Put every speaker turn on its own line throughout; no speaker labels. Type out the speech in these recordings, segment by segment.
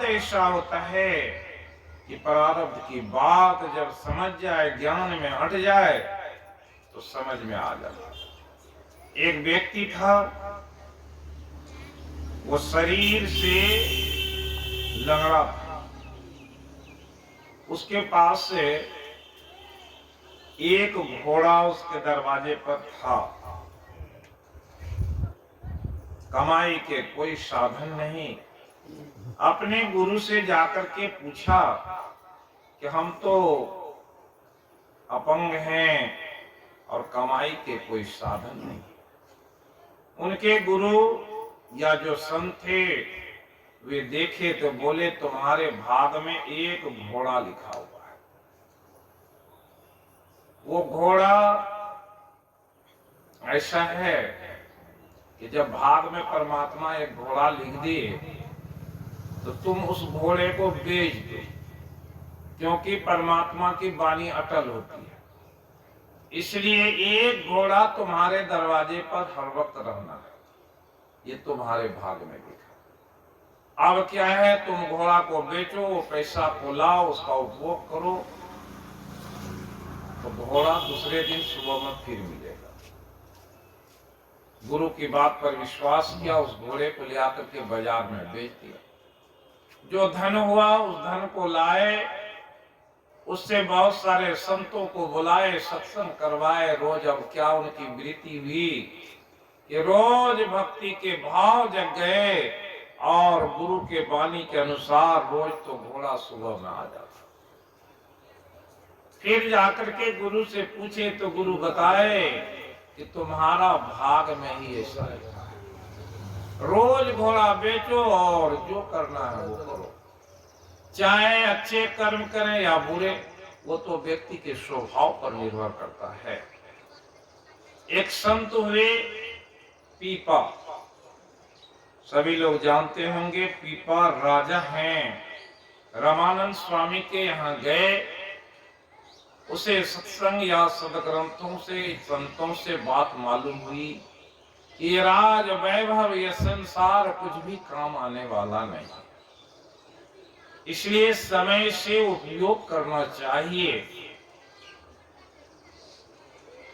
ऐसा होता है कि प्रारब्ध की बात जब समझ जाए, ज्ञान में हट जाए, तो समझ में आ जाता। एक व्यक्ति था, वो शरीर से लंगड़ा था। उसके पास से एक घोड़ा उसके दरवाजे पर था। कमाई के कोई साधन नहीं। अपने गुरु से जाकर के पूछा कि हम तो अपंग हैं और कमाई के कोई साधन नहीं। उनके गुरु या जो संत थे वे देखे तो बोले, तुम्हारे भाग में एक घोड़ा लिखा हुआ है। वो घोड़ा ऐसा है कि जब भाग में परमात्मा एक घोड़ा लिख दिए तो तुम उस घोड़े को बेच दो, क्योंकि परमात्मा की वाणी अटल होती है। इसलिए एक घोड़ा तुम्हारे दरवाजे पर हर वक्त रहना है, ये तुम्हारे भाग में लिखा। अब क्या है, तुम घोड़ा को बेचो, पैसा को लाओ, उसका उपभोग करो, तो घोड़ा दूसरे दिन सुबह में फिर मिलेगा। गुरु की बात पर विश्वास किया, उस घोड़े को ले आकर के बाजार में बेच दिया। जो धन हुआ उस धन को लाए, उससे बहुत सारे संतों को बुलाए, सत्संग करवाए। रोज अब क्या उनकी वृत्ति हुई कि रोज भक्ति के भाव जग गए और गुरु के वाणी के अनुसार रोज तो घोड़ा सुबह में आ जाता। फिर जाकर के गुरु से पूछे तो गुरु बताए कि तुम्हारा भाग में ही ऐसा है। रोज घोड़ा बेचो और जो करना है वो करो, चाहे अच्छे कर्म करें या बुरे, वो तो व्यक्ति के स्वभाव पर निर्भर करता है। एक संत हुए पीपा, सभी लोग जानते होंगे, पीपा राजा हैं। रामानंद स्वामी के यहाँ गए, उसे सत्संग या सदग्रंथों से, संतों से बात मालूम हुई कि ये राज वैभव, ये संसार कुछ भी काम आने वाला नहीं, इसलिए समय से उपयोग करना चाहिए।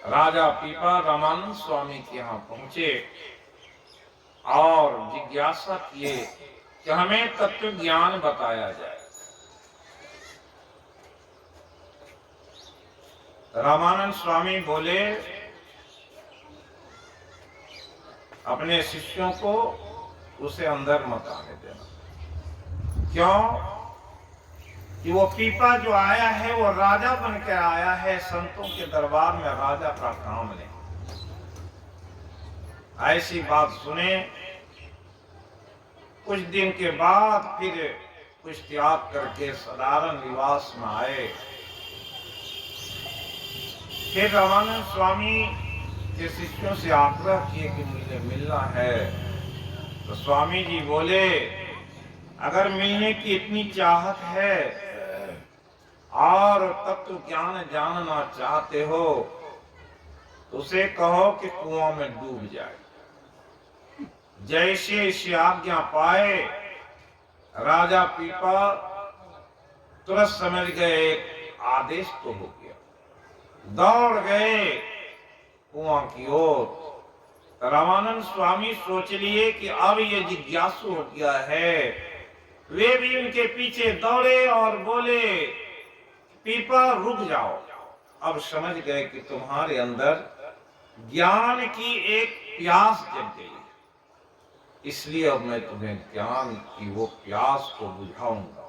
राजा पीपा रामानंद स्वामी के यहाँ पहुंचे और जिज्ञासा किए कि हमें तत्व ज्ञान बताया जाए। रामानंद स्वामी बोले, अपने शिष्यों को उसे अंदर मत आने देना। क्यों? कि वो पीपा जो आया है वो राजा बन के आया है, संतों के दरबार में राजा का काम नहीं। ऐसी बात सुने। कुछ दिन के बाद फिर कुछ त्याग करके साधारण निवास में आए। फिर रामानंद स्वामी के शिष्यों से आग्रह किए कि मुझे मिलना है। तो स्वामी जी बोले, अगर मिलने की इतनी चाहत है और तत्व ज्ञान जानना चाहते हो तो उसे कहो कि कुआं में डूब जाए। जैसे इसे आज्ञा पाए राजा पीपा तुरंत समझ गए आदेश तो हो गया, दौड़ गए कुआं की ओर। रामानंद स्वामी सोच लिए कि अब ये जिज्ञासु हो गया है। वे भी उनके पीछे दौड़े और बोले, पीपा रुक जाओ, अब समझ गए कि तुम्हारे अंदर ज्ञान की एक प्यास जग गई, इसलिए अब मैं तुम्हें ज्ञान की वो प्यास को बुझाऊंगा।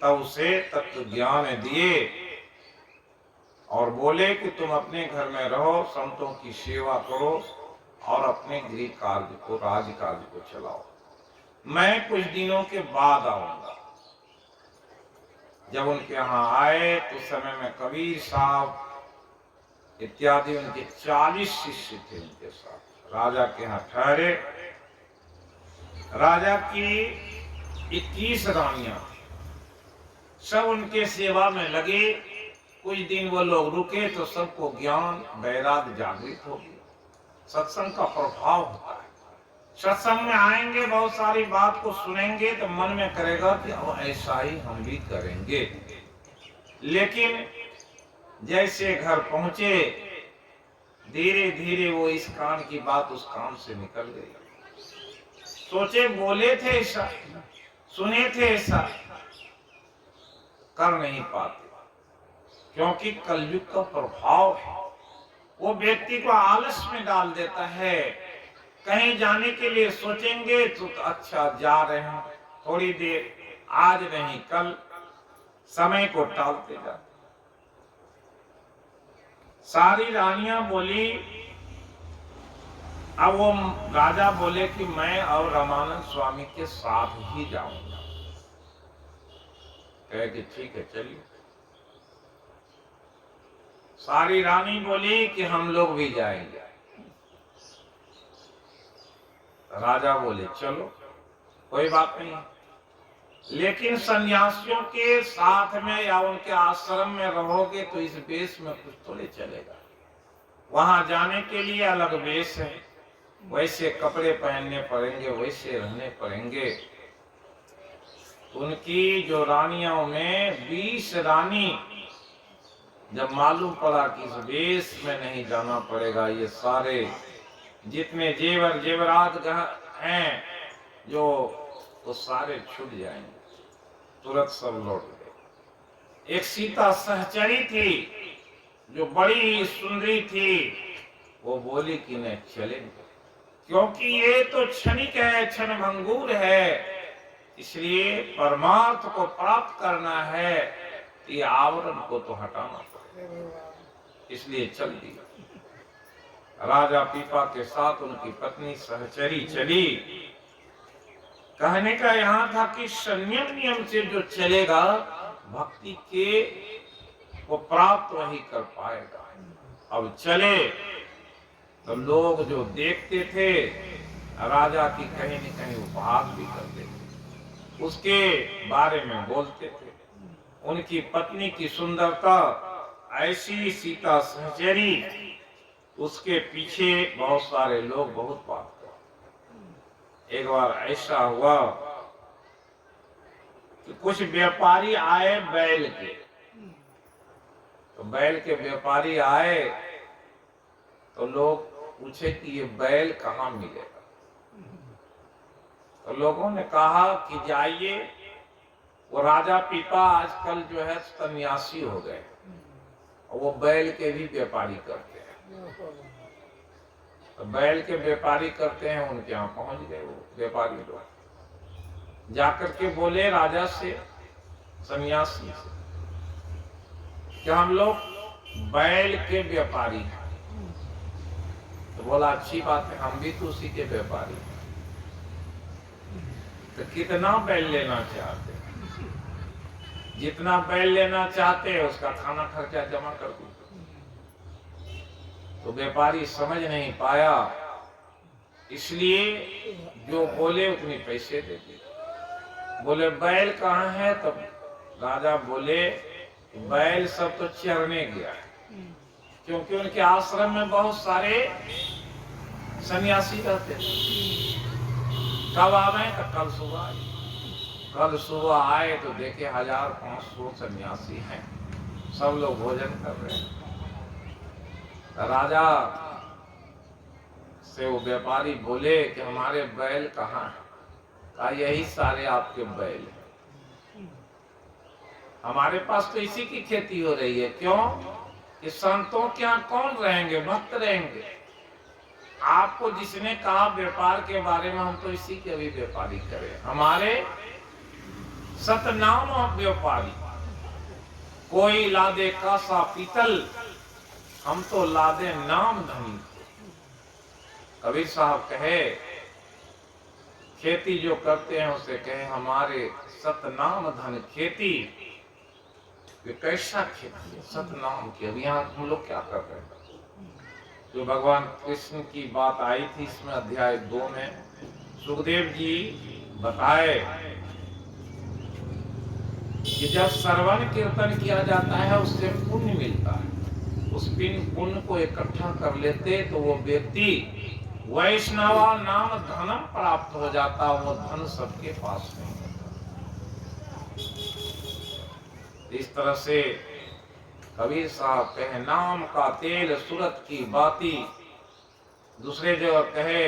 तब उसे तत्व ज्ञान दिए और बोले कि तुम अपने घर में रहो, संतों की सेवा करो और अपने गृह कार्य को, राज कार्य को चलाओ। मैं कुछ दिनों के बाद आऊंगा। जब उनके यहाँ आए तो समय में कबीर साहब इत्यादि उनके 40 शिष्य थे उनके साथ। राजा के यहाँ ठहरे। राजा की 21 रानियां सब उनके सेवा में लगे। कुछ दिन वो लोग रुके तो सबको ज्ञान वैराग्य जागृत हो गया। सत्संग का प्रभाव होता है। सत्संग में आएंगे, बहुत सारी बात को सुनेंगे तो मन में करेगा कि अब ऐसा ही हम भी करेंगे। लेकिन जैसे घर पहुंचे, धीरे धीरे वो इस कान की बात उस कान से निकल गई। सोचे बोले थे ऐसा, सुने थे ऐसा, कर नहीं पाते, क्योंकि कलयुग का प्रभाव है। वो व्यक्ति को आलस में डाल देता है। कहीं जाने के लिए सोचेंगे तो अच्छा जा रहे हैं, थोड़ी देर, आज नहीं कल, समय को टालते जाते। सारी रानियां बोली, अब वो राजा बोले कि मैं और रामानंद स्वामी के साथ ही जाऊंगा। कहे कि ठीक है चलिए। सारी रानी बोली कि हम लोग भी जाएंगे। राजा बोले चलो कोई बात नहीं, लेकिन सन्यासियों के साथ में या उनके आश्रम में रहोगे तो इस वेश में कुछ थोड़े चलेगा। वहां जाने के लिए अलग वेश है, वैसे कपड़े पहनने पड़ेंगे, वैसे रहने पड़ेंगे। उनकी जो रानियों में 20 रानी जब मालूम पड़ा कि इस वेश में नहीं जाना पड़ेगा, ये सारे जितने जेवर जेवरात हैं जो वो सारे छूट जाएंगे, तुरंत सब लौट गए। एक सीता सहचरी थी जो बड़ी सुंदरी थी, वो बोली कि नहीं चलेंगे, क्योंकि ये तो क्षणिक है, क्षण भंगुर है, इसलिए परमार्थ को प्राप्त करना है, ये आवरण को तो हटाना पड़ेगा, इसलिए चल दिया। राजा पीपा के साथ उनकी पत्नी सहचरी चली। कहने का यहाँ था कि संयम नियम से जो चलेगा भक्ति के वो प्राप्त वही कर पाएगा। अब चले तो लोग जो देखते थे राजा की कहीं न कहीं उपहास भी करते थे, उसके बारे में बोलते थे। उनकी पत्नी की सुंदरता ऐसी सीता सहचरी, उसके पीछे बहुत सारे लोग बहुत बात करते। एक बार ऐसा हुआ कि कुछ व्यापारी आए बैल के, तो बैल के व्यापारी आए तो लोग पूछे कि ये बैल कहाँ मिलेगा। तो लोगों ने कहा कि जाइए, वो राजा पीपा आजकल जो है सन्यासी हो गए और वो बैल के भी व्यापारी करते हैं। तो बैल के व्यापारी करते हैं, उनके यहाँ पहुंच गए वो व्यापारी लोग। जाकर के बोले राजा से, सन्यासी से, कि हम लोग बैल के व्यापारी हैं। तो बोला अच्छी बात है, हम भी तो उसी के व्यापारी हैं। तो कितना बैल लेना चाहते हैं? जितना बैल लेना चाहते हैं उसका खाना खर्चा जमा कर दो। तो व्यापारी समझ नहीं पाया, इसलिए जो बोले उतने पैसे दे दिए। बोले बैल कहाँ है? तब राजा बोले बैल सब तो चरने गया है, क्योंकि उनके आश्रम में बहुत सारे सन्यासी रहते थे। कब आवे? तो कल सुबह आए। कल सुबह आए तो देखे 1500 सन्यासी हैं, सब लोग भोजन कर रहे हैं। राजा से वो व्यापारी बोले कि हमारे बैल कहाँ हैं? कहा यही सारे आपके बैल हैं, हमारे पास तो इसी की खेती हो रही है। क्यों? कि संतों के यहाँ कौन रहेंगे? भक्त रहेंगे। आपको जिसने कहा व्यापार के बारे में, हम तो इसी के भी व्यापारी करें। हमारे सतनाम व्यापारी, कोई लादे कासा पीतल, हम तो लादे नाम धनी। कबीर साहब कहे, खेती जो करते हैं उसे कहे हमारे सतनाम धन खेती। ये कैसा खेती है? सतनाम की। अब यहाँ हम लोग क्या कर रहे हैं? जो भगवान कृष्ण की बात आई थी इसमें अध्याय 2 में सुखदेव जी बताए कि जब श्रवण कीर्तन किया जाता है उससे पुण्य मिलता है। उस पुण्य को इकट्ठा कर लेते तो वो व्यक्ति वैष्णवा नाम धनम प्राप्त हो जाता, वो धन सबके पास नहीं होता। इस तरह से कबीर साहब कहे नाम का तेल सूरत की बाती, दूसरे जगह कहे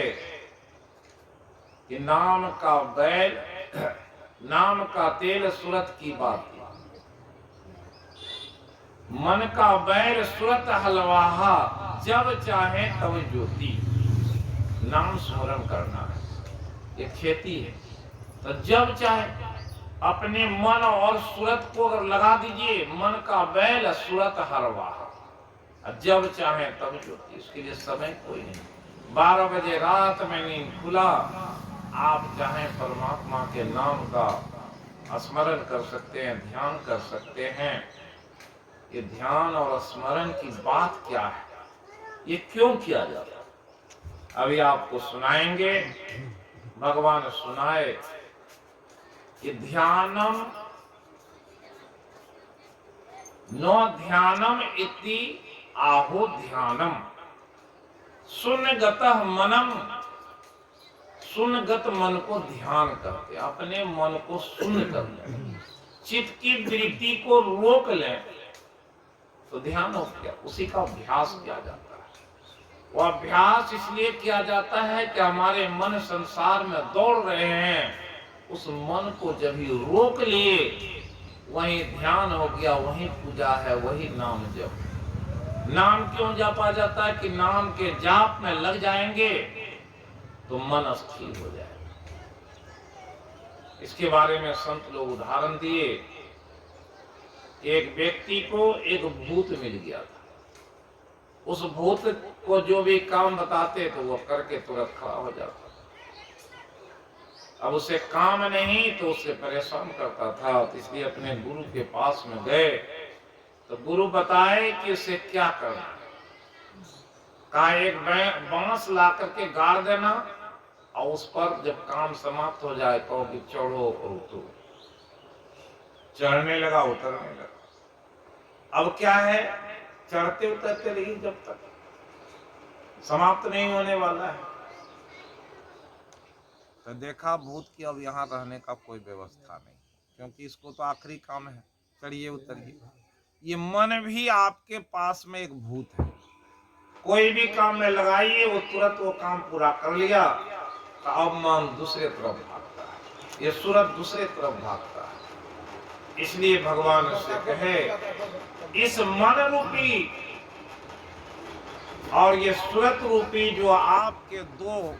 कि नाम का बैल, नाम का तेल सूरत की बाती, मन का बैल सूरत हलवाहा, जब चाहे तब ज्योति। नाम स्मरण करना है, ये खेती है। तो जब चाहे अपने मन और सूरत को अगर लगा दीजिए, मन का बैल सूरत हलवाहा, जब चाहे तब ज्योति। इसके लिए समय कोई नहीं। 12 बजे रात में नींद खुला, आप चाहे परमात्मा के नाम का स्मरण कर सकते हैं, ध्यान कर सकते हैं। ये ध्यान और स्मरण की बात क्या है, ये क्यों किया जाता है, अभी आपको सुनाएंगे। भगवान सुनाए कि ध्यानम नो ध्यानम इति आहो ध्यानम, सुनगतः मनम, सुनगत मन को ध्यान करते, अपने मन को सुन कर लें, चित्त की वृत्ति को रोक लें, तो ध्यान हो गया। उसी का अभ्यास किया जाता है। वो अभ्यास इसलिए किया जाता है कि हमारे मन संसार में दौड़ रहे हैं, उस मन को जब ही रोक लिए, वही ध्यान हो गया, वही पूजा है, वही नाम जप। नाम क्यों जपा जाता है कि नाम के जाप में लग जाएंगे तो मन स्थिर हो जाएगा। इसके बारे में संत लोग उदाहरण दिए। एक व्यक्ति को एक भूत मिल गया था, उस भूत को जो भी काम बताते तो वो करके तुरंत खड़ा हो जाता। अब उसे काम नहीं तो उससे परेशान करता था, तो इसलिए अपने गुरु के पास में गए, तो गुरु बताए कि उसे क्या करना है। कहा एक बांस ला करके गाड़ देना, और उस पर जब काम समाप्त हो जाए कहो कि चढ़ो और उतरो। चढ़ने लगा, उतरने लगा। अब क्या है, चढ़ते उतरते रही जब तक समाप्त नहीं होने वाला है। तो देखा भूत की अब यहाँ रहने का कोई व्यवस्था नहीं, क्योंकि इसको तो आखिरी काम है, चढ़िए उतरिए। ये मन भी आपके पास में एक भूत है, कोई भी काम में लगाइए वो तुरंत वो काम पूरा कर लिया, तो अब मन दूसरे तरफ भागता है, ये सूरत दूसरे तरफ भागता है। इसलिए भगवान से कहे इस मन रूपी और ये सूरत रूपी जो आपके दो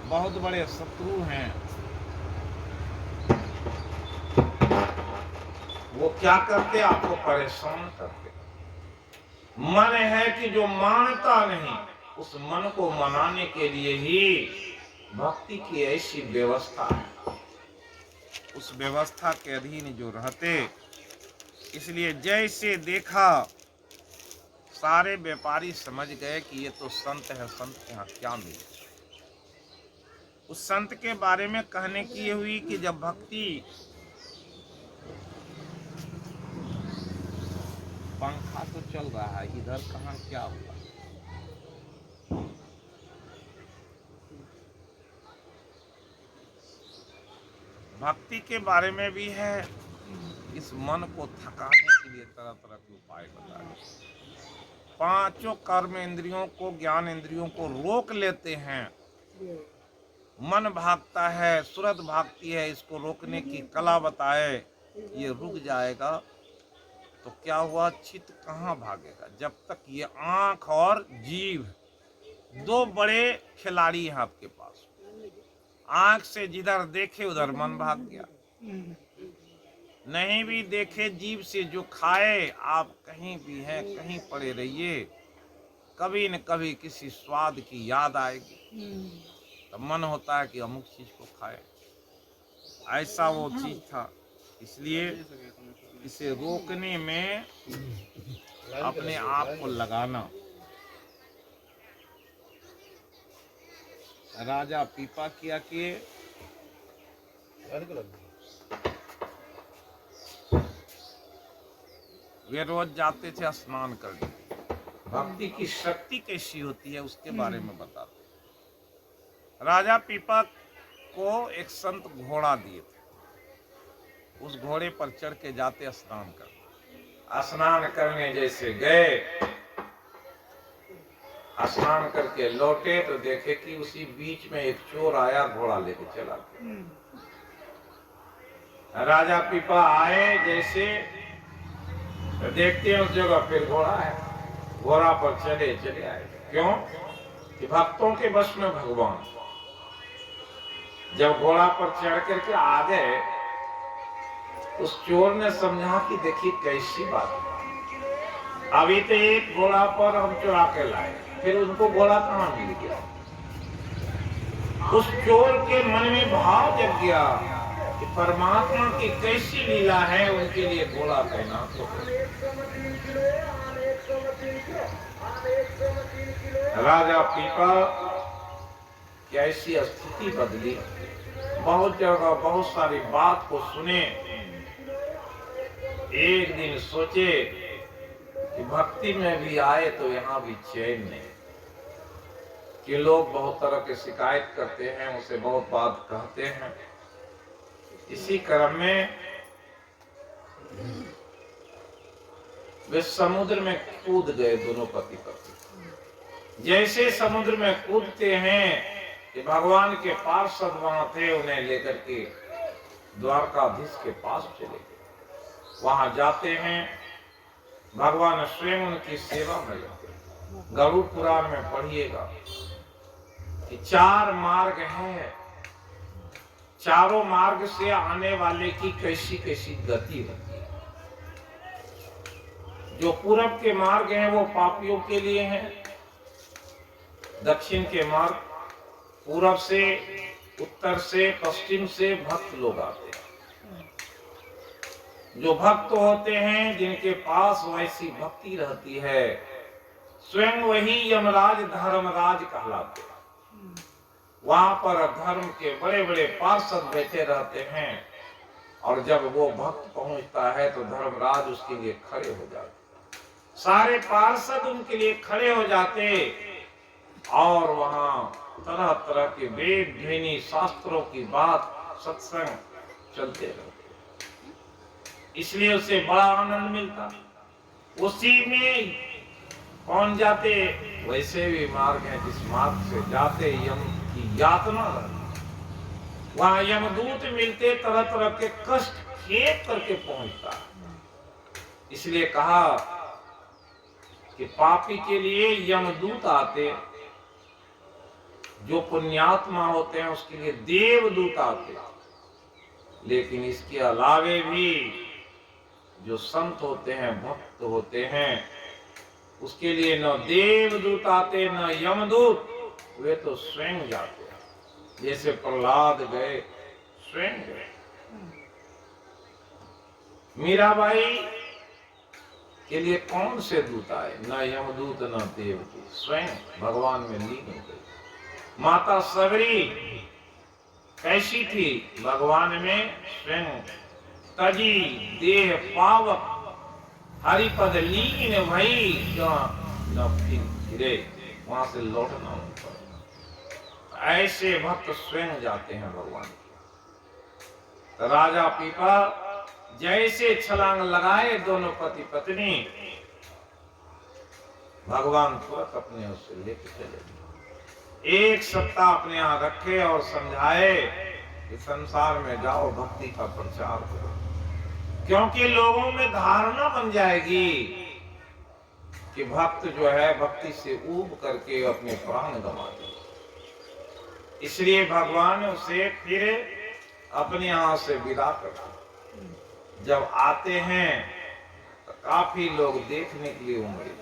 बहुत बड़े शत्रु हैं, वो क्या करते, आपको परेशान करते। मन है कि जो मानता नहीं, उस मन को मनाने के लिए ही भक्ति की ऐसी व्यवस्था है, उस व्यवस्था के अधीन जो रहते। इसलिए जैसे देखा सारे व्यापारी समझ गए कि ये तो संत है, संत के यहाँ क्या मिले। उस संत के बारे में कहने की ये हुई कि जब भक्ति पंखा तो चल रहा है, इधर कहाँ क्या हुआ। भक्ति के बारे में भी है, इस मन को थकाने के लिए तरह तरह के उपाय बताए। पांचों कर्म इंद्रियों को, ज्ञान इंद्रियों को रोक लेते हैं। मन भागता है, सूरत भागती है, इसको रोकने की कला बताए। ये रुक जाएगा तो क्या हुआ, चित्त कहाँ भागेगा। जब तक ये आंख और जीभ दो बड़े खिलाड़ी हैं आपके पास। आंख से जिधर देखे उधर मन भाग गया, नहीं भी देखे जीभ से जो खाए, आप कहीं भी हैं, कहीं पड़े रहिए, कभी न कभी किसी स्वाद की याद आएगी, तो मन होता है कि अमुक चीज को खाए। ऐसा वो चीज था। इसलिए इसे रोकने में अपने आप को लगाना। राजा पीपा किया कि वे रोज जाते थे स्नान करने। भक्ति की शक्ति कैसी होती है उसके बारे में बताते। राजा पीपा को एक संत घोड़ा दिए थे। उस घोड़े पर चढ़ के जाते स्नान करने जैसे गए, स्नान करके लौटे तो देखे कि उसी बीच में एक चोर आया, घोड़ा लेके चला गया। राजा पीपा आए जैसे तो देखते हैं उस जगह फिर घोड़ा है, घोड़ा पर चले आए। क्यों? कि भक्तों के बस में भगवान। जब घोड़ा पर चढ़ करके आ गए, उस चोर ने समझा कि देखिए कैसी बात है, अभी तो एक घोड़ा पर हम चढ़ा के लाए, फिर उनको घोड़ा कहां मिल गया। उस चोर के मन में भाव जग गया कि परमात्मा की कैसी लीला है, उनके लिए घोड़ा कहना तो। राजा पीपा की ऐसी स्थिति बदली, बहुत जगह बहुत सारी बात को सुने। एक दिन सोचे कि भक्ति में भी आए तो यहाँ भी चैन नहीं, कि लोग बहुत तरह के शिकायत करते हैं, उसे बहुत बात कहते हैं। इसी क्रम में वे समुद्र में कूद गए, दोनों पति पत्नी। जैसे समुद्र में कूदते हैं कि भगवान के पार्षद वहां थे, उन्हें लेकर के द्वारकाधीश के पास चले गए। वहां जाते हैं, भगवान स्वयं उनकी सेवा में लगे। गरुड़ पुराण में पढ़िएगा कि 4 मार्ग हैं, चारों मार्ग से आने वाले की कैसी कैसी गति होती है। जो पूरब के मार्ग हैं वो पापियों के लिए हैं, दक्षिण के मार्ग पूरब से, उत्तर से, पश्चिम से भक्त लोग आते हैं। जो भक्त होते हैं, जिनके पास वैसी भक्ति रहती है, स्वयं वही यमराज धर्मराज कहलाते हैं। वहां पर धर्म के बड़े बड़े पार्षद बैठे रहते हैं, और जब वो भक्त पहुंचता है तो धर्मराज उसके लिए खड़े हो जाते, सारे पार्षद उनके लिए खड़े हो जाते, और वहां तरह तरह के वेद ध्वनि शास्त्रों की बात सत्संग चलते रहते। इसलिए उसे बड़ा आनंद मिलता। उसी में कौन जाते, वैसे भी मार्ग है जिस मार्ग से जाते यम की यातना रहती, वहां यमदूत मिलते, तरह तरह के कष्ट खेप करके पहुंचता। इसलिए कहा कि पापी के लिए यमदूत आते, जो पुण्यात्मा होते हैं उसके लिए देवदूत आते। लेकिन इसके अलावे भी जो संत होते हैं, भक्त होते हैं, उसके लिए न देवदूत आते न यमदूत, वे तो स्वयं जाते हैं। जैसे प्रहलाद गए, स्वयं गए। मीराबाई के लिए कौन से दूत आए? न यमदूत न देवदूत, स्वयं भगवान में लीन हो गई। माता सबरी कैसी थी? भगवान में स्वयं तजी देह पावक, हरिपद लीन भई, न फिरे, वहां से लौटना होता। ऐसे भक्त स्वयं जाते हैं भगवान के। तो राजा पीपा जैसे छलांग लगाए दोनों पति पत्नी, भगवान तुरंत अपने उससे लेके चले गए। 1 सप्ताह अपने यहाँ रखे और समझाए कि संसार में जाओ, भक्ति का प्रचार करो, क्योंकि लोगों में धारणा बन जाएगी कि भक्त जो है भक्ति से ऊब करके अपने प्राण गंवा दे। इसलिए भगवान उसे फिर अपने यहाँ से विदा करते। जब आते हैं तो काफी लोग देखने के लिए उमड़े,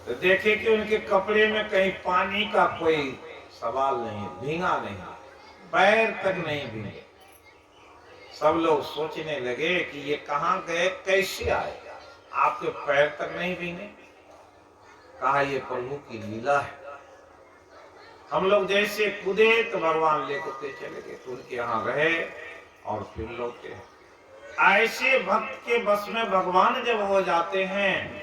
तो देखे कि उनके कपड़े में कहीं पानी का कोई सवाल नहीं, भीगा नहीं, पैर तक नहीं भीगे। सब लोग सोचने लगे कि ये कहाँ गए, कैसे आए, आपके पैर तक नहीं भीगे। कहा ये प्रभु की लीला है। हम लोग जैसे कूदे तो भगवान लेकर चले गए, तो उनके यहाँ रहे और फिर लौटे। ऐसे भक्त के बस में भगवान जब हो जाते हैं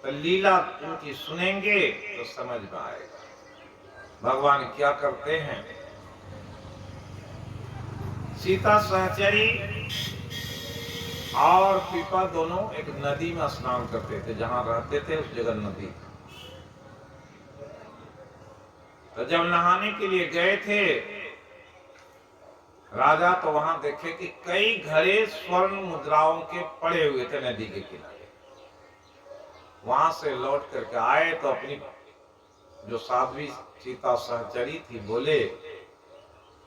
तो लीला उनकी सुनेंगे तो समझ में आएगा। भगवान क्या करते हैं, सीता सहचरी और पीपा दोनों एक नदी में स्नान करते थे, जहां रहते थे उस जगह नदी। तो जब नहाने के लिए गए थे राजा, तो वहां देखे कि कई घड़े स्वर्ण मुद्राओं के पड़े हुए थे नदी के किनारे। वहां से लौट करके आए तो अपनी जो साध्वी सीता सहचरी थी बोले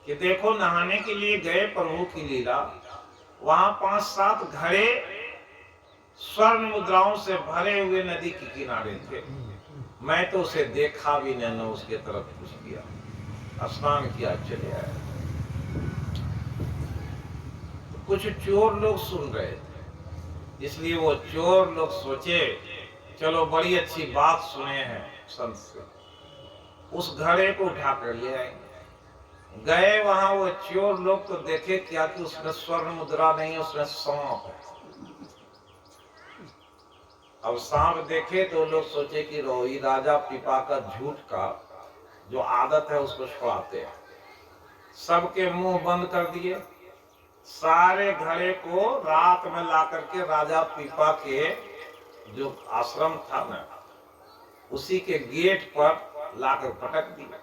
कि देखो, नहाने के लिए गए प्रभु की लीला, वहां 5-7 घड़े स्वर्ण मुद्राओं से भरे हुए नदी के किनारे थे। मैं तो उसे देखा भी नहीं, न उसके तरफ कुछ किया, स्नान किया, चले आए। तो कुछ चोर लोग सुन रहे थे, इसलिए वो चोर लोग सोचे चलो बड़ी अच्छी बात सुने हैं संत से, उस घड़े को उठा कर ले आएंगे। गए वहां वो चोर लोग, तो देखे क्या कि उसमें स्वर्ण मुद्रा नहीं, उसमें सांप है। अब सांप देखे तो लोग सोचे कि रोही राजा पीपा का झूठ का जो आदत है उसको छुड़ाते हैं। सबके मुंह बंद कर दिए, सारे घड़े को रात में ला करके राजा पीपा के जो आश्रम था ना, उसी के गेट पर लाकर पटक दिया।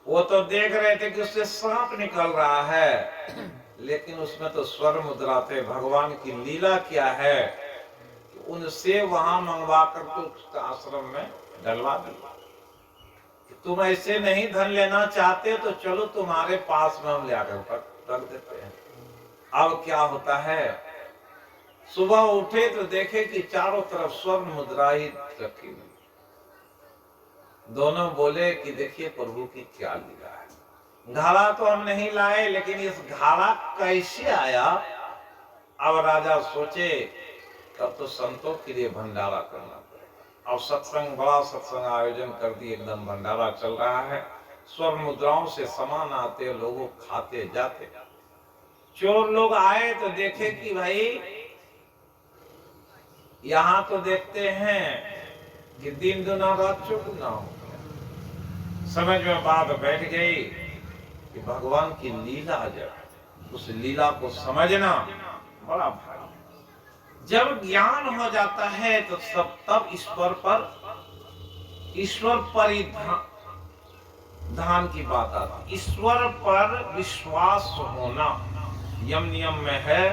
वो तो देख रहे थे कि उससे सांप निकल रहा है, लेकिन उसमें तो स्वर्ण मुद्रा थे। भगवान की लीला क्या है कि उनसे वहां मंगवा कर तो उसका आश्रम में डलवा दिया। तुम ऐसे नहीं धन लेना चाहते तो चलो तुम्हारे पास में हम लाकर रख देते हैं। अब क्या होता है, सुबह उठे तो देखे कि चारों तरफ स्वर्ण मुद्रा ही रखी हुई। दोनों बोले कि देखिए प्रभु की क्या लीला है, घड़ा तो हम नहीं लाए, लेकिन इस घड़ा कैसे आया। अब राजा सोचे तब तो संतों के लिए भंडारा करना पड़ेगा। अब सत्संग, बड़ा सत्संग आयोजन कर दिए, एकदम भंडारा चल रहा है। स्वर्ण मुद्राओं से सामान आते, लोगों खाते जाते। चोर लोग आए तो देखे कि भाई यहाँ तो देखते हैं कि दिन दुना रात चौगुना हो गया। समझ में बात बैठ गई कि भगवान की लीला, जब उस लीला को समझना बड़ा भारी। जब ज्ञान हो जाता है तो सब तब ईश्वर परिधान की बात आती। ईश्वर पर विश्वास होना यम नियम में है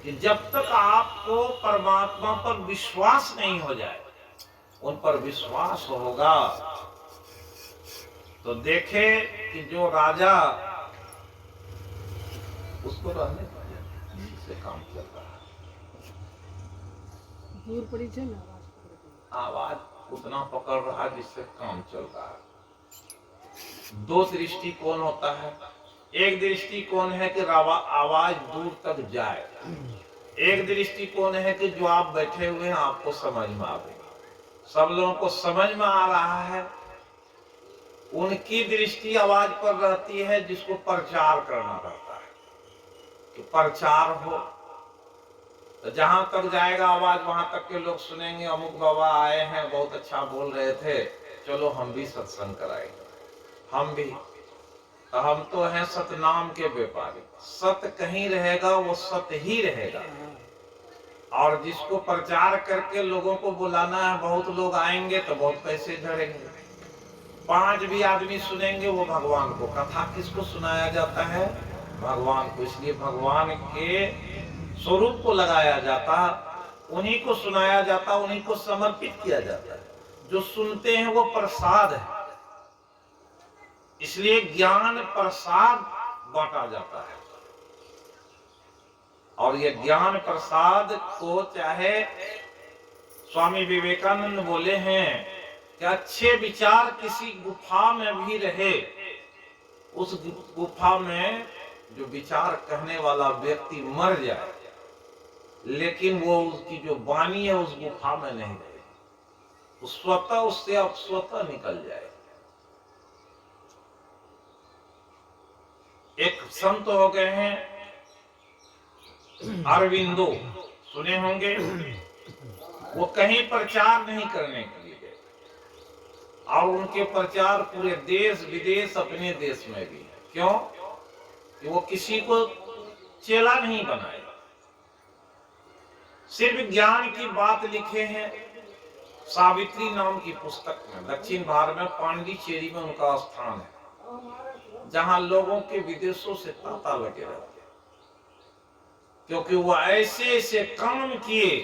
कि जब तक आपको परमात्मा पर विश्वास नहीं हो जाए, उन पर विश्वास होगा तो देखे कि जो राजा उसको रहने से काम चल रहा है।
दूर पड़ी थे ना,
आवाज उतना पकड़ रहा है जिससे काम चल रहा है। दो दृष्टिकोण होता है। एक दृष्टिकोण है कि आवाज दूर तक जाए, एक दृष्टिकोण है कि जो आप बैठे हुए हैं आपको समझ में आवे। सब लोगों को समझ में आ रहा है, उनकी दृष्टि आवाज पर रहती है जिसको प्रचार करना रहता है कि प्रचार हो। तो जहां तक जाएगा आवाज वहां तक के लोग सुनेंगे, अमुक बाबा आए हैं बहुत अच्छा बोल रहे थे, चलो हम भी सत्संग कराएंगे, हम भी। तो हम तो हैं सतनाम के व्यापारी, सत्य कहीं रहेगा वो सत्य ही रहेगा। और जिसको प्रचार करके लोगों को बुलाना है, बहुत लोग आएंगे तो बहुत पैसे झड़ेंगे। 5 भी आदमी सुनेंगे वो भगवान को। कथा किसको सुनाया जाता है? भगवान को। इसलिए भगवान के स्वरूप को लगाया जाता, उन्हीं को सुनाया जाता, उन्हीं को समर्पित किया जाता है। जो सुनते हैं वो प्रसाद है, इसलिए ज्ञान प्रसाद बांटा जाता है। और ये ज्ञान प्रसाद को चाहे स्वामी विवेकानंद बोले हैं कि अच्छे विचार किसी गुफा में भी रहे, उस गुफा में जो विचार कहने वाला व्यक्ति मर जाए, लेकिन वो उसकी जो वाणी है उस गुफा में नहीं रहे, वो स्वतः उससे अब स्वतः निकल जाए। एक संत हो गए हैं अरविंदो, सुने होंगे। वो कहीं प्रचार नहीं करने के लिए गए, और उनके प्रचार पूरे देश विदेश अपने देश में भी है। क्यों? कि वो किसी को चेला नहीं बनाए, सिर्फ ज्ञान की बात लिखे हैं। सावित्री नाम की पुस्तक में दक्षिण भारत में पांडिचेरी में उनका स्थान है, जहां लोगों के विदेशों से तांता लगे रहते, क्योंकि वो ऐसे ऐसे काम किए।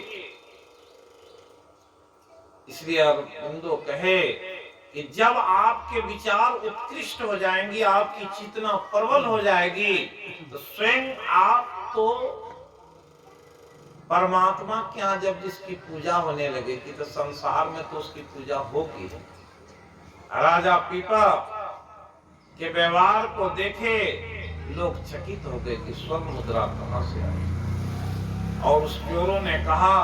इसलिए अरबिंदो कहे कि जब आपके विचार उत्कृष्ट हो जाएंगे, आपकी चेतना प्रबल हो जाएगी, तो स्वयं आप तो परमात्मा के यहाँ जब जिसकी पूजा होने लगेगी, तो संसार में तो उसकी पूजा होगी। राजा पीपा के व्यवहार को देखे लोग चकित हो गए कि स्वर्ण मुद्रा कहां से आई। और उस चोरों ने कहा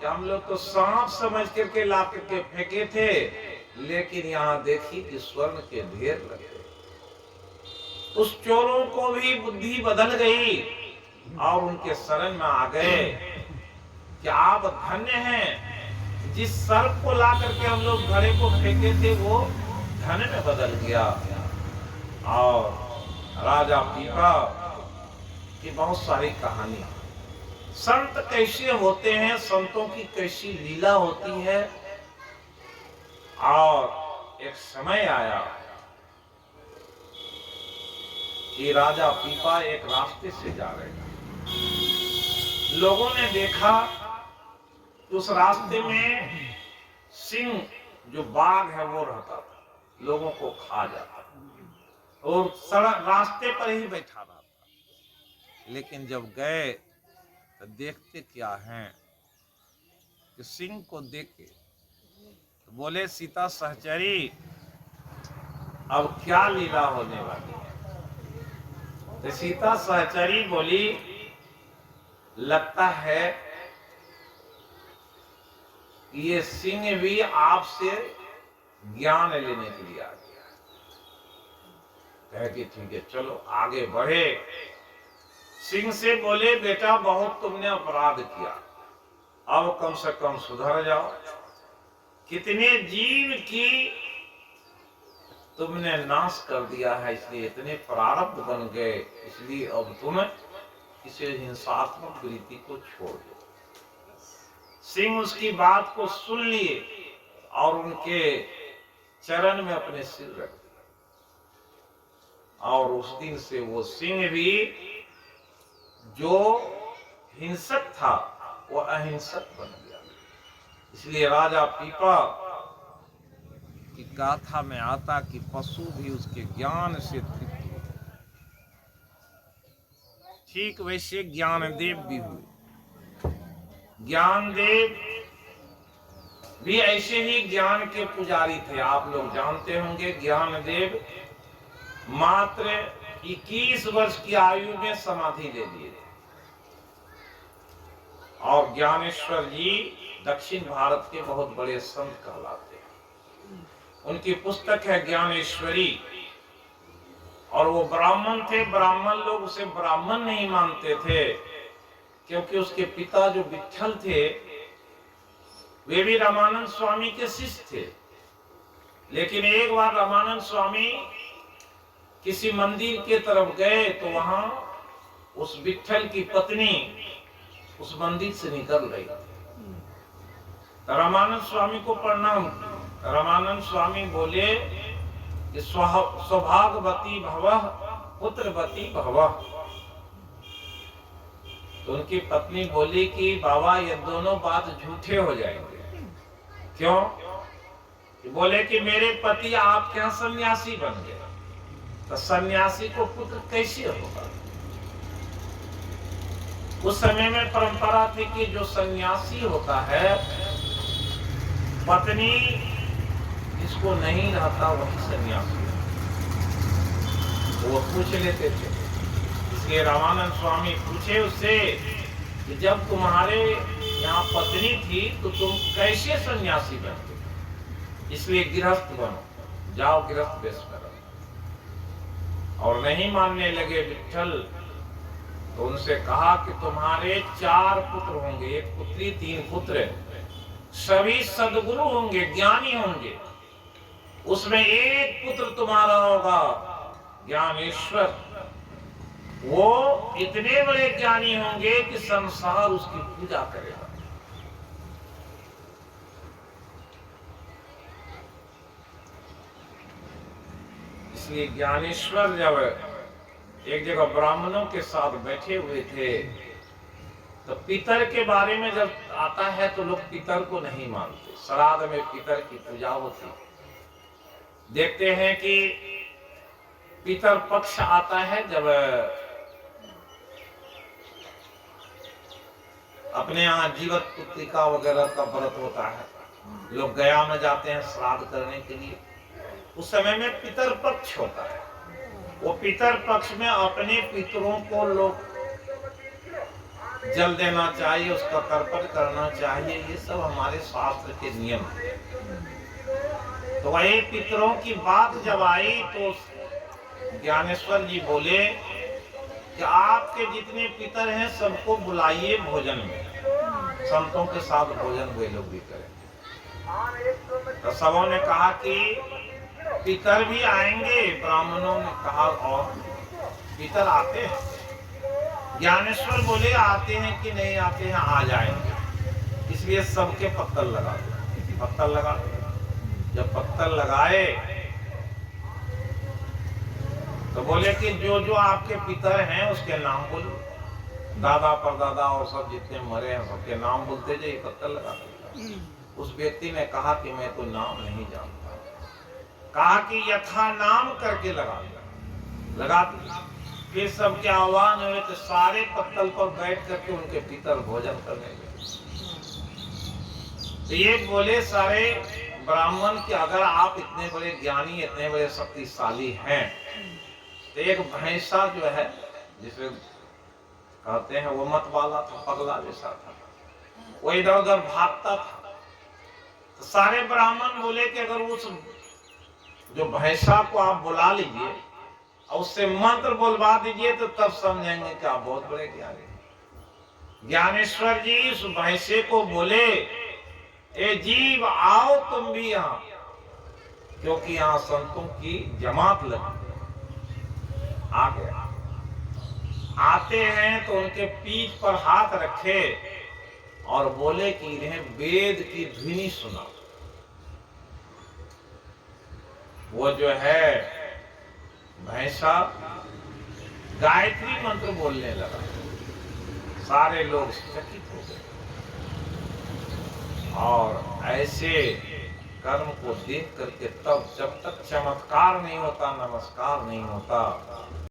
कि हम लोग तो सांप समझ करके ला करके फेंके थे, लेकिन यहाँ देखी कि स्वर्ण के ढेर लगे। उस चोरों को भी बुद्धि बदल गई और उनके शरण में आ गए कि आप धन्य हैं, जिस सर्प को ला करके हम लोग घड़े को फेंके थे वो धन में बदल गया। और राजा पीपा की बहुत सारी कहानी, संत कैसे होते हैं, संतों की कैसी लीला होती है। और एक समय आया कि राजा पीपा एक रास्ते से जा रहे थे, लोगों ने देखा उस रास्ते में सिंह जो बाघ है वो रहता था, लोगों को खा जाता था और सड़क रास्ते पर ही बैठा रहता। लेकिन जब गए तो देखते क्या हैं कि सिंह को देखे तो बोले, सीता सहचरी अब क्या लीला होने वाली है। तो सीता सहचरी बोली, लगता है कि ये सिंह भी आपसे ज्ञान लेने के लिए आ गया। कह के ठीक है चलो आगे बढ़े। सिंह से बोले, बेटा बहुत तुमने अपराध किया, अब कम से कम सुधर जाओ। कितने जीव की तुमने नाश कर दिया है, इसलिए इतने प्रारब्ध बन गए, इसलिए अब तुम इसे हिंसात्मक वृत्ति को छोड़ दो। सिंह उसकी बात को सुन लिए और उनके चरण में अपने सिर रख दिया। और उस दिन से वो सिंह भी जो हिंसक था वो अहिंसक बन गया। इसलिए राजा पीपा की गाथा में आता कि पशु भी उसके ज्ञान से तृप्त हुए, ठीक वैसे ज्ञानदेव भी हुए। ज्ञानदेव भी ऐसे ही ज्ञान के पुजारी थे। आप लोग जानते होंगे ज्ञानदेव मात्र 21 वर्ष की आयु में समाधि ले लिए। और ज्ञानेश्वर जी दक्षिण भारत के बहुत बड़े संत कहलाते हैं। उनकी पुस्तक है ज्ञानेश्वरी। और वो ब्राह्मण थे, ब्राह्मण लोग उसे ब्राह्मण नहीं मानते थे, क्योंकि उसके पिता जो विट्ठल थे वे भी रामानंद स्वामी के शिष्य थे। लेकिन एक बार रामानंद स्वामी किसी मंदिर के तरफ गए तो वहां उस विट्ठल की पत्नी उस मंदिर से निकल रही। रामानंद स्वामी को प्रणाम। रामानंद स्वामी बोले कि सौभाग्यवती भवः पुत्रवती भवः। तो उनकी पत्नी बोली कि बाबा ये दोनों बात झूठे हो जाएंगे। क्यों? बोले कि मेरे पति आपके यहाँ सन्यासी बन गए, तो सन्यासी को पुत्र कैसे होगा? उस समय में परंपरा थी कि जो सन्यासी होता है पत्नी जिसको नहीं रहता वही सन्यासी है, वो पूछ लेते थे। इसलिए रामानंद स्वामी पूछे उससे कि जब तुम्हारे यहाँ पत्नी थी तो तुम कैसे सन्यासी बन गए? इसलिए गृहस्थ बनो, जाओ गृहस्थ वेश में रहो। और नहीं मानने लगे विट्ठल। तो उनसे कहा कि तुम्हारे 4 पुत्र होंगे, 1 पुत्री 3 पुत्र, सभी सद्गुरु होंगे, ज्ञानी होंगे, उसमें एक पुत्र तुम्हारा होगा ज्ञानेश्वर। वो इतने बड़े ज्ञानी होंगे कि संसार उसकी पूजा करेगा। इसलिए ज्ञानेश्वर जब एक जगह ब्राह्मणों के साथ बैठे हुए थे तो पितर के बारे में जब आता है तो लोग पितर को नहीं मानते। श्राद्ध में पितर की पूजा होती। देखते हैं कि पितर पक्ष आता है जब अपने यहाँ जीवत पुत्रिका वगैरह का व्रत होता है, लोग गया में जाते हैं श्राद्ध करने के लिए। उस समय में पितर पक्ष होता है। वो पितर पक्ष में अपने पितरों को लोग जल देना चाहिए, उसका तर्पण करना चाहिए। ये सब हमारे शास्त्र के नियम है। तो वही पितरों की बात जब आई तो ज्ञानेश्वर जी बोले कि आपके जितने पितर हैं सबको बुलाइए भोजन में, संतों के साथ भोजन वे लोग भी करें। तो सबों ने कहा कि पितर भी आएंगे। ब्राह्मणों ने कहा और पितर आते हैं? ज्ञानेश्वर बोले आते हैं कि नहीं आते हैं, आ जाएंगे। इसलिए सबके पत्तल लगा दो, पत्तल लगा दो। जब पत्तल लगाए तो बोले कि जो जो आपके पितर हैं उसके नाम बोलो, दादा परदादा और सब जितने मरे हैं सबके नाम बोलते जाइए, पत्तल लगाते। उस व्यक्ति ने कहा कि मैं तो नाम नहीं जानता। कहा कि यथा नाम करके लगा दिया। फिर सबके आह्वान हुए तो सारे पत्तल पर बैठ करके उनके पितर भोजन करने लगे। तो ये बोले सारे ब्राह्मण कि अगर आप इतने बड़े ज्ञानी, इतने बड़े शक्तिशाली हैं तो एक भैंसा जो है जिसे कहते हैं वो मत वाला था, पगला जैसा था, वो इधर उधर भागता था। तो सारे ब्राह्मण बोले कि अगर उस जो भैंसा को आप बुला लीजिए और उससे मंत्र बोलवा दीजिए तो तब समझेंगे कि आप बहुत बड़े ज्ञानी। ज्ञानेश्वर जी उस भैंसे को बोले, ए जीव आओ तुम भी यहाँ, क्योंकि यहाँ संतों की जमात लगी। आ गया। आते हैं तो उनके पीठ पर हाथ रखे और बोले कि इन्हें वेद की ध्वनि सुना। वो जो है भैंसा गायत्री मंत्र बोलने लगा। सारे लोग चकित हो गए और ऐसे कर्म को देख करके तब जब तक चमत्कार नहीं होता, नमस्कार नहीं होता,